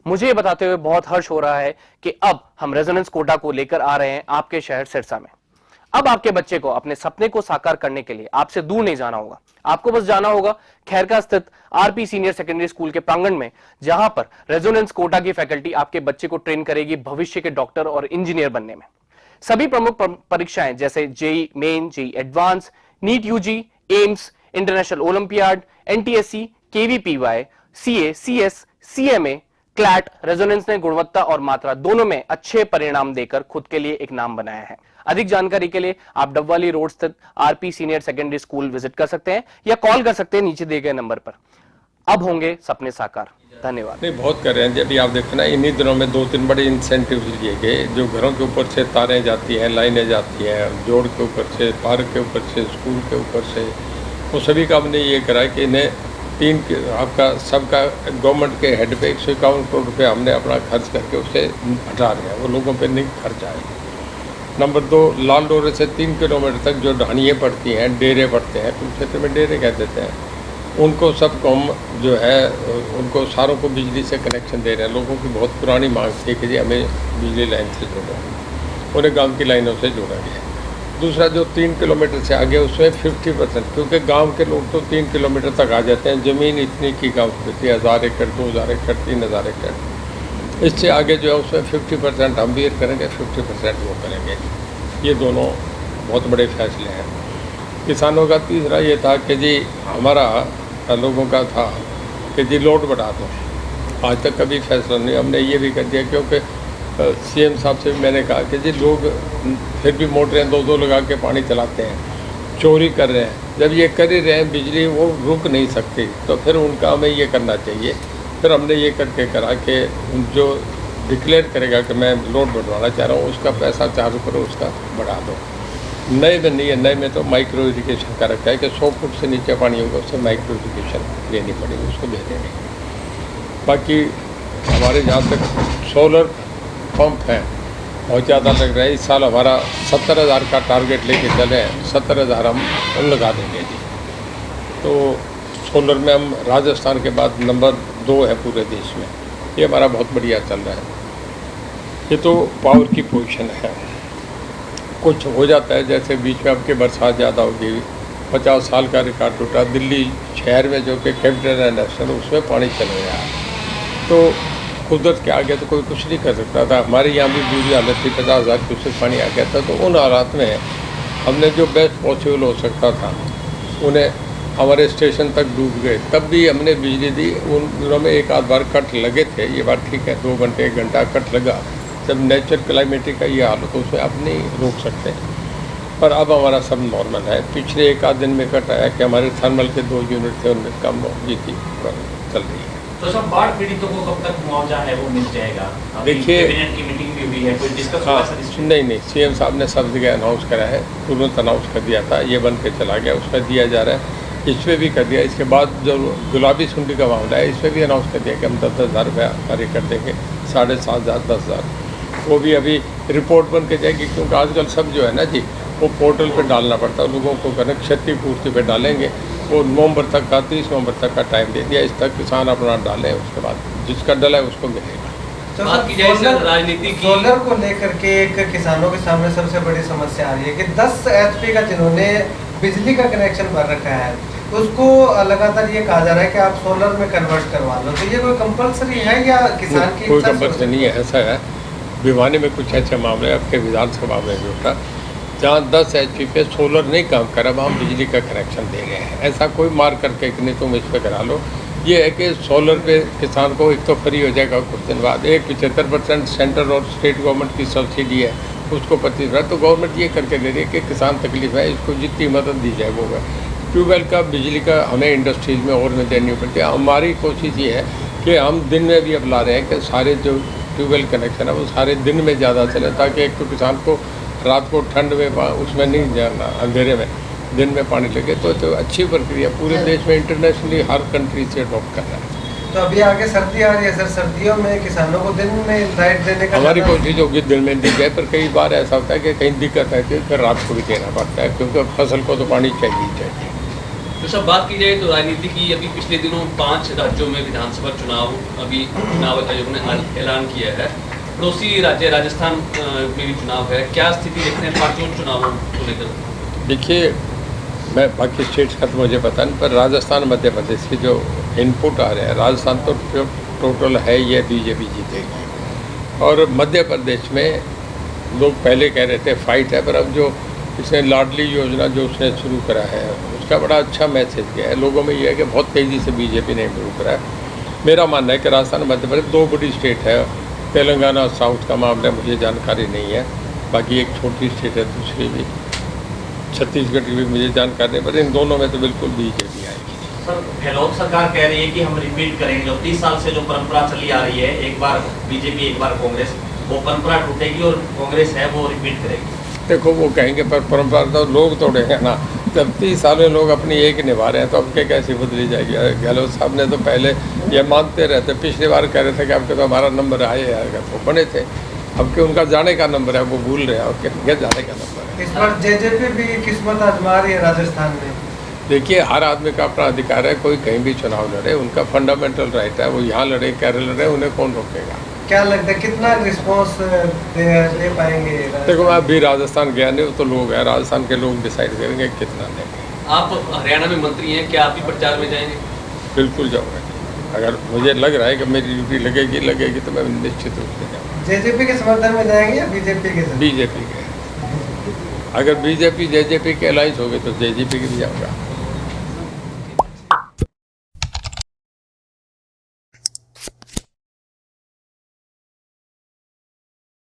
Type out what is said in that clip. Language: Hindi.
मुझे ये बताते हुए बहुत हर्ष हो रहा है कि अब हम रेजोनेंस कोटा को लेकर आ रहे हैं आपके शहर सिरसा में। अब आपके बच्चे को अपने सपने को साकार करने के लिए आपसे दूर नहीं जाना होगा। आपको बस जाना होगा खैरका स्थित आरपी सीनियर सेकेंडरी स्कूल के प्रांगण में, जहां पर रेजोनेंस कोटा की फैकल्टी आपके बच्चे को ट्रेन करेगी भविष्य के डॉक्टर और इंजीनियर बनने में। सभी प्रमुख परीक्षाएं जैसे JEE Main, JEE advance, NEET UG, AIIMS, international olympiad, NTSC, KVPY, CA, CS, CMA, CLAT, Resonance ने गुणवत्ता और मात्रा दोनों में अच्छे परिणाम देकर खुद के लिए एक नाम बनाया है। अधिक जानकारी के लिए आप डबवाली रोड स्थित RP senior secondary school visit कर सकते हैं या कॉल कर सकते हैं नीचे दिए गए नंबर पर। अब होंगे सपने साकार। धन्यवाद। नहीं, बहुत कर रहे हैं। अभी आप देखते ना, इन्हीं दिनों में 2-3 बड़े इंसेंटिव लिए गए, जो घरों के ऊपर से तारें जाती हैं, लाइनें जाती हैं, जोड़ के ऊपर से, पार्क के ऊपर से, स्कूल के ऊपर से, वो सभी का हमने ये करा कि इन्हें आपका सबका गवर्नमेंट के हेड पे 151 करोड़ रुपये हमने अपना खर्च करके उसे हटा रहे हैं, वो लोगों पे नहीं खर्च आए। नंबर 2, लाल डोरे से 3 किलोमीटर तक जो ढानियाँ पड़ती हैं, डेरे पड़ते हैं, कुछ क्षेत्र में डेरे कह देते हैं, उनको सबको हम जो है उनको सारों को बिजली से कनेक्शन दे रहे हैं। लोगों की बहुत पुरानी मांग थी कि जी हमें बिजली लाइन से जोड़ो, उन्हें गांव की लाइनों से जोड़ा गया। दूसरा, जो 3 किलोमीटर से आगे उसमें 50%, क्योंकि गांव के लोग तो 3 किलोमीटर तक आ जाते हैं, ज़मीन इतनी की गाँव की 1000 एकड़, 2000 एकड़, 3000 एकड़। इससे आगे जो है उसमें 50% हम भी करेंगे, 50% वो करेंगे। ये दोनों बहुत बड़े फैसले हैं। किसानों का तीसरा ये था कि जी हमारा लोगों का था कि जी लोड बढ़ा दो। आज तक कभी फैसला नहीं, हमने ये भी कर दिया, क्योंकि सीएम साहब से भी मैंने कहा कि जी लोग फिर भी मोटरें 2-2 लगा के पानी चलाते हैं, चोरी कर रहे हैं। जब ये कर ही रहे हैं बिजली, वो रुक नहीं सकती, तो फिर उनका हमें ये करना चाहिए। फिर हमने ये करके करा कि जो डिक्लेयर करेगा कि मैं लोड बढ़वाना चाह रहा हूँ, उसका पैसा चार्ज करो, उसका बढ़ा दो। नए में नहीं है, नए में तो माइक्रो इरिगेशन का रखा है कि 100 फुट से नीचे पानी होगा उससे माइक्रो इरिगेशन लेनी पड़ेगी, उसको दे देंगे। बाकी हमारे जहाँ तक सोलर पंप हैं बहुत ज़्यादा लग रहा है। इस साल हमारा 70,000 का टारगेट लेके चले हैं, 70,000 हम लगा देंगे जी। तो सोलर में हम राजस्थान के बाद नंबर 2 है पूरे देश में। ये हमारा बहुत बढ़िया चल रहा है। ये तो पावर की पोजीशन है। कुछ हो जाता है, जैसे बीच में आपके बरसात ज़्यादा होगी, 50 साल का रिकॉर्ड टूटा दिल्ली शहर में, जो कि कैपिटल है नेशनल, उसमें पानी चल गया। तो कुदरत के आगे तो कोई कुछ नहीं कर सकता था। हमारे यहाँ भी बुरी हालत थी, 50,000 क्यूसेक पानी आ गया था। तो उन हालात में हमने जो बेस्ट पॉसिबल हो सकता था, उन्हें हमारे स्टेशन तक डूब गए, तब भी हमने बिजली दी। उन दिनों में एक आध बार कट लगे थे, ये बात ठीक है, 2 घंटे 1 घंटा कट लगा। जब नेचर क्लाइमेटिक का ये हालत हो, उसमें आप नहीं रोक सकते। पर अब हमारा सब नॉर्मल है। पिछले 1 आध दिन में कट आया कि हमारे थर्मल के 2 यूनिट थे, उनमें कम होगी थी, चल रही है। तो सब बाढ़ पीड़ितों को कब तक मुआवजा है वो मिल जाएगा? देखिए, कैबिनेट की मीटिंग भी हुई है, कोई डिस्कस हुआ है? नहीं, सीएम साहब ने सब जगह अनाउंस करा है, तुरंत अनाउंस कर दिया था, ये बन के चला गया, उसमें दिया जा रहा है। इसमें भी कर दिया। इसके बाद जो गुलाबी सुंडी का मामला है, इसमें भी अनाउंस कर दिया कि हम 10,000 रुपया कार्य कर देंगे, 7,500, 10,000। वो भी अभी रिपोर्ट बन के जाएगी, क्योंकि आजकल सब जो है ना जी, वो पोर्टल पे डालना पड़ता है लोगों को, करना क्षतिपूर्ति पे डालेंगे। वो नवंबर तक का, 30 नवंबर तक का टाइम दे दिया, इस तक किसान अपना डालें, उसके बाद जिसका डला है उसको मिलेगा। बात की जाए राजनीति की, सोलर को लेकर के एक किसानों के सामने सबसे बड़ी समस्या आ रही है कि 10 HP का जिन्होंने बिजली का कनेक्शन भर रखा है, उसको लगातार ये कहा जा रहा है कि आप सोलर में कन्वर्ट करवा लो। तो ये कोई कंपलसरी है या किसान की कोई कंपलसरी नहीं है? ऐसा है, भिवानी में कुछ ऐसे मामले आपके विधानसभा में भी उठा, जहाँ 10 HP पे सोलर नहीं काम कर रहा, हम बिजली का कनेक्शन दे रहे हैं। ऐसा कोई मार करके कि नहीं तुम इस पर करा लो। ये है कि सोलर पे किसान को एक तो फ्री हो जाएगा कुछ दिन बाद, एक 75% सेंट्रल और स्टेट गवर्नमेंट की सब्सिडी है, उसको 25%। तो गवर्नमेंट ये करके दे रही है कि किसान तकलीफ है, इसको जितनी मदद दी जाए वो है। ट्यूबवेल का बिजली का हमें इंडस्ट्रीज़ में और में देनी पड़ती है। हमारी कोशिश ये है कि हम दिन में भी अब ला रहे हैं कि सारे जो ट्यूबवेल कनेक्शन है वो सारे दिन में ज़्यादा चले, ताकि एक तो किसान को रात को ठंड में उसमें नहीं जाना, अंधेरे में दिन में पानी लगे। तो अच्छी प्रक्रिया पूरे देश में इंटरनेशनली हर कंट्री से अडॉप्ट कर रहा है। तो अभी आगे सर्दी आ रही है सर, सर्दियों में किसानं को दिन में लाइट देने का हमारी कोशिश होगी दिन में दी जाए, पर कई बार ऐसा होता है कि कहीं दिक्कत है कि फिर रात को भी देना पड़ता है, क्योंकि फसल को तो पानी चाहिए ही चाहिए। तो सब बात की जाए तो राजनीति की, अभी पिछले दिनों 5 राज्यों में विधानसभा चुनाव, अभी चुनाव आयोग ने ऐलान किया है। पड़ोसी राज्य राजस्थान में भी चुनाव है, क्या स्थिति देखते हैं 5 चुनावों को लेकर? देखिए, मैं बाकी स्टेट्स का तो मुझे पता नहीं, पर राजस्थान मध्य प्रदेश के जो इनपुट आ रहे हैं, राजस्थान तो टोटल है ये बीजेपी जीतेगी। और मध्य प्रदेश में लोग पहले कह रहे थे फाइट है, पर अब जो इसने लाडली योजना जो उसने शुरू करा है उसका बड़ा अच्छा मैसेज गया है लोगों में। ये है कि बहुत तेज़ी से बीजेपी ने इम्प्रूव करा है। मेरा मानना है कि राजस्थान मध्य प्रदेश 2 बड़ी स्टेट है। तेलंगाना और साउथ का मामला मुझे जानकारी नहीं है, बाकी एक छोटी स्टेट है दूसरी भी, छत्तीसगढ़ की भी मुझे जानकारी नहीं, पर इन दोनों में तो बिल्कुल बीजेपी आएगी। सर, गहलोत सरकार कह रही है कि हम रिपीट करेंगे, जो 30 साल से जो परंपरा चली आ रही है, एक बार बीजेपी एक बार कांग्रेस, वो परंपरा टूटेगी और कांग्रेस है वो रिपीट करेगी। देखो, वो कहेंगे पर परंपरा तो लोग तोड़ेंगे ना। जब 30 साल में लोग अपनी एक निभा रहे हैं तो अब क्या कैसे बदली जाएगी? गहलोत साहब ने तो पहले ये मानते रहते, पिछली बार कह रहे थे कि आपके तो हमारा नंबर आएगा, तो बने थे। अब कि उनका जाने का नंबर है वो भूल रहे हैं, और क्या जाने का नंबर है। इस बार जेजेपी भी किस्मत आजमा रही है राजस्थान में। देखिए, हर आदमी का अपना अधिकार है, कोई कहीं भी चुनाव लड़े, उनका फंडामेंटल राइट है। वो यहाँ लड़े, केरल लड़े, उन्हें कौन रोकेगा? क्या लगता है कितना रिस्पॉन्स ले पाएंगे? देखो, मैं अभी राजस्थान गया नहीं, वो तो लोग हैं, राजस्थान के लोग डिसाइड करेंगे कितना देंगे। आप हरियाणा में मंत्री हैं, क्या आप भी प्रचार में जाएंगे? बिल्कुल जाऊँगा। अगर मुझे लग रहा है कि मेरी ड्यूटी लगेगी तो मैं निश्चित रूप से जाऊँगा। जेजेपी के समर्थन में जाएंगे या बीजेपी के साथ? बीजेपी के। अगर बीजेपी जेजेपी के अलाइंस हो गए तो जेजेपी के भी जाऊँगा।